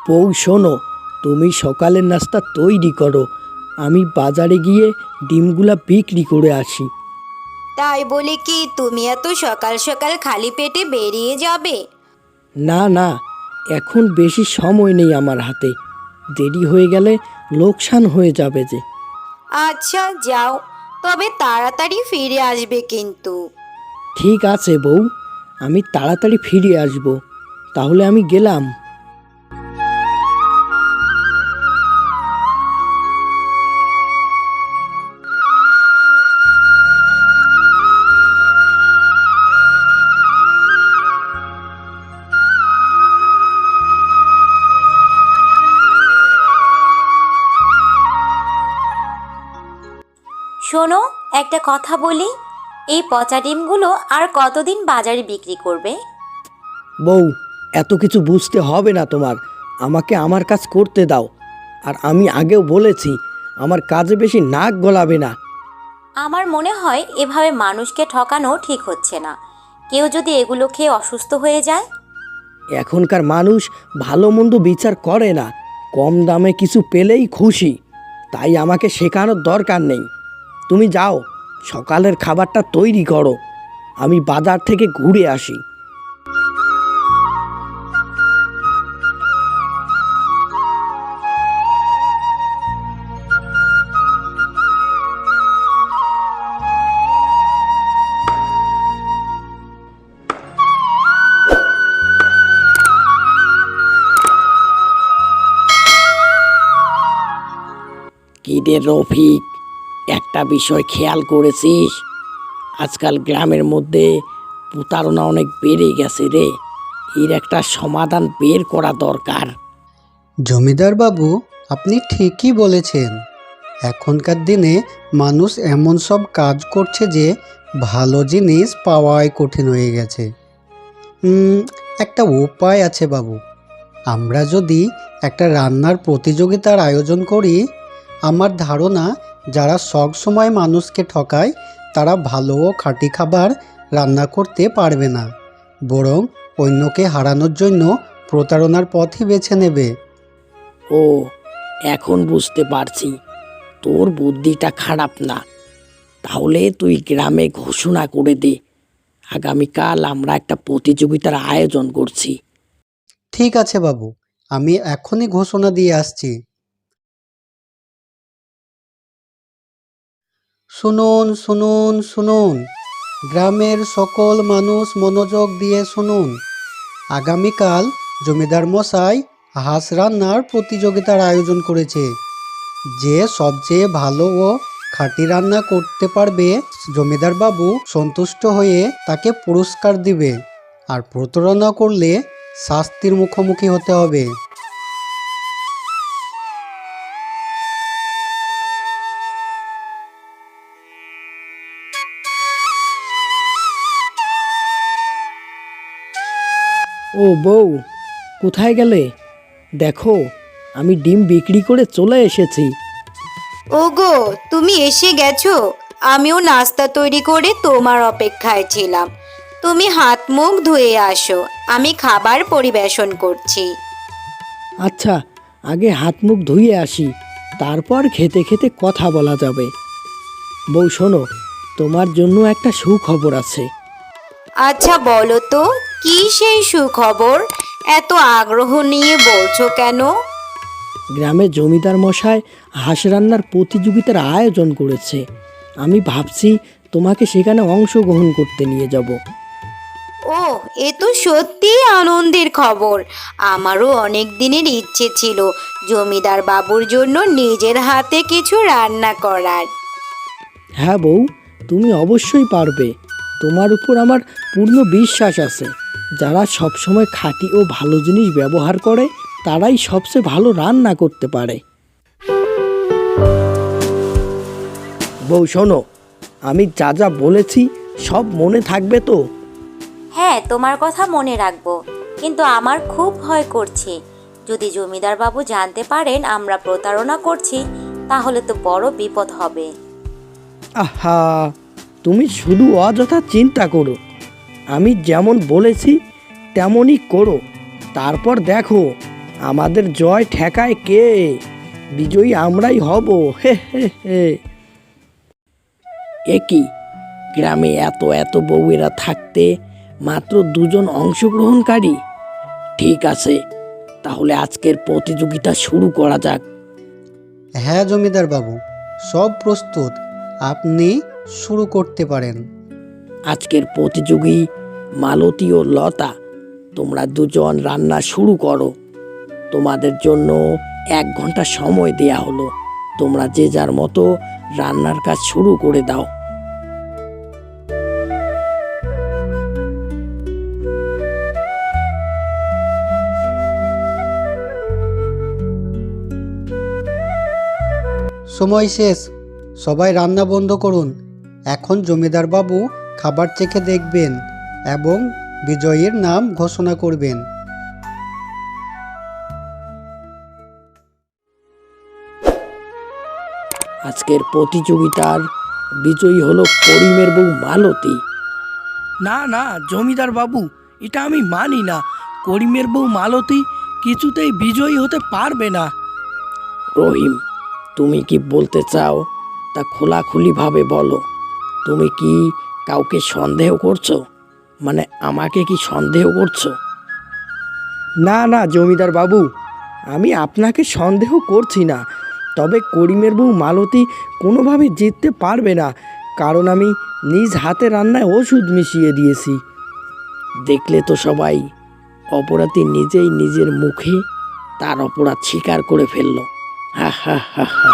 বউ শোনো, তুমি সকালের নাস্তা তৈরি করো, আমি বাজারে গিয়ে ডিমগুলা বিক্রি করে আসি। তাই বলে কি তুমি এত সকাল সকাল খালি পেটে বেরিয়ে যাবে? না না, এখন বেশি সময় নেই আমার হাতে, দেরি হয়ে গেলে লোকসান হয়ে যাবে যে। আচ্ছা যাও, তবে তাড়াতাড়ি ফিরে আসবে কিন্তু। ঠিক আছে বউ, আমি তাড়াতাড়ি ফিরে আসব, তাহলে আমি গেলাম। শোনো, একটা কথা বলি, এই পচা ডিমগুলো আর কতদিন বাজারে বিক্রি করবে? বউ, এত কিছু বুঝতে হবে না তোমার, আমাকে আমার কাজ করতে দাও। আর আমি আগেও বলেছি, আমার কাজে বেশি নাক গলাবে না। আমার মনে হয় এভাবে মানুষকে ঠকানো ঠিক হচ্ছে না। কেউ যদি এগুলো খেয়ে অসুস্থ হয়ে যায়? এখনকার মানুষ ভালো মন্দ বিচার করে না, কম দামে কিছু পেলেই খুশি, তাই আমাকে শেখানোর দরকার নেই। তুমি যাও, সকালের খাবারটা তৈরি করো, আমি বাজার থেকে ঘুরে আসি। কি রে রফিক, একটা বিষয় খেয়াল করেছিস? আজকাল গ্রামের মধ্যে প্রতারণা অনেক বেড়ে গেছে রে, এর একটা সমাধান বের করা দরকার। জমিদার বাবু, আপনি ঠিকই বলেছেন। এখনকার দিনে মানুষ এমন সব কাজ করছে যে ভালো জিনিস পাওয়াই কঠিন হয়ে গেছে। একটা উপায় আছে বাবু। আমরা যদি একটা রান্নার প্রতিযোগিতার আয়োজন করি, আমার ধারণা যারা সব সময় মানুষকে ঠকায় তারা ভালো ও খাঁটি খাবার রান্না করতে পারবে না, বরং অন্যকে হারানোর জন্য প্রতারণার পথই বেছে নেবে। ও, এখন বুঝতে পারছি, তোর বুদ্ধিটা খারাপ না। তাহলে তুই গ্রামে ঘোষণা করে দে, আগামীকাল আমরা একটা প্রতিযোগিতার আয়োজন করছি। ঠিক আছে বাবু, আমি এখনই ঘোষণা দিয়ে আসছি। শুনুন শুনুন শুনুন, গ্রামের সকল মানুষ মনোযোগ দিয়ে শুনুন। আগামীকাল জমিদার মশাই হাঁস রান্নার প্রতিযোগিতার আয়োজন করেছে। যে সবচেয়ে ভালো ও খাঁটি রান্না করতে পারবে, জমিদার বাবু সন্তুষ্ট হয়ে তাকে পুরস্কার দিবে, আর প্রতারণা করলে শাস্তির মুখোমুখি হতে হবে। ও বউ, কোথায় গেলে? দেখো, আমি ডিম বিক্রি করে চলে এসেছি। ওগো, তুমি এসে গেছো? আমিও নাস্তা তৈরি করে তোমার অপেক্ষায় ছিলাম। তুমি হাত মুখ ধুয়ে আসো, আমি খাবার পরিবেশন করছি। আচ্ছা, আগে হাত মুখ ধুয়ে আসি, তারপর খেতে খেতে কথা বলা যাবে। বউ শোনো, তোমার জন্য একটা সুখবর আছে। আচ্ছা বলো তো, কি সেই সুখবর? এত আগ্রহ নিয়ে বলছো কেন? গ্রামে জমিদার মশাই হাঁস রান্নার প্রতিযোগিতার আয়োজন করেছে, আমি ভাবছি তোমাকে সেখানে অংশগ্রহণ করতে নিয়ে যাব। ও, এ তো সত্যি আনন্দের খবর। আমারও অনেক দিনের ইচ্ছে ছিল জমিদার বাবুর জন্য নিজের হাতে কিছু রান্না করার। হ্যাঁ বউ, তুমি অবশ্যই পারবে, তোমার উপর আমার পূর্ণ বিশ্বাস আছে। যারা সবসময় খাঁটি ও ভালো জিনিস ব্যবহার করে তারাই সবচেয়ে ভালো রান্না করতে পারে। বউ শোনো, আমি যা যা বলেছি সব মনে থাকবে তো? হ্যাঁ, তোমার কথা মনে রাখবো, কিন্তু আমার খুব ভয় করছে। যদি জমিদার বাবু জানতে পারেন আমরা প্রতারণা করছি, তাহলে তো বড় বিপদ হবে। আহা, তুমি শুধু অযথা চিন্তা করো, আমি যেমন বলেছি তেমনই করো, তারপর দেখো আমাদের জয় ঠেকায় কে? বিজয়ী আমরাই হব। হে হে হে। একই গ্রামে এত এত বউয়েরা থাকতে মাত্র 2 জন অংশগ্রহণকারী। ঠিক আছে, তাহলে আজকের প্রতিযোগিতা শুরু করা যাক। হ্যাঁ জমিদার বাবু, সব প্রস্তুত, আপনি শুরু করতে পারেন। আজকের প্রতিযোগী মালতী ও লতা, তোমরা 2 জন রান্না শুরু করো। তোমাদের জন্য 1 ঘন্টা সময় দেয়া হলো। তোমরা যে যার মতো রান্নার কাজ শুরু করে দাও। সময় শেষ, সবাই রান্না বন্ধ করুন। এখন জমিদার বাবু খাবার চেখে দেখবেন এবং বিজয়ীর নাম ঘোষণা করবেন। আজকের প্রতিযোগিতার বিজয়ী হলো করিমের বউ মালতী। না না জমিদার বাবু, এটা আমি মানি না। করিমের বউ মালতী কিছুতেই বিজয়ী হতে পারবে না। রহিম, তুমি কি বলতে চাও তা খোলাখুলিভাবে বলো। তুমি কি কাউকে সন্দেহ করছো? মানে আমাকে কি সন্দেহ করছো? না না জমিদার বাবু, আমি আপনাকে সন্দেহ করছি না। তবে করিমের বউ মালতী কোনোভাবে জিততে পারবে না, কারণ আমি নিজ হাতে রান্নায় ওষুধ মিশিয়ে দিয়েছি। দেখলে তো সবাই, অপরাধী নিজেই নিজের মুখে তার অপরাধ স্বীকার করে ফেলল। হা হা হা হা।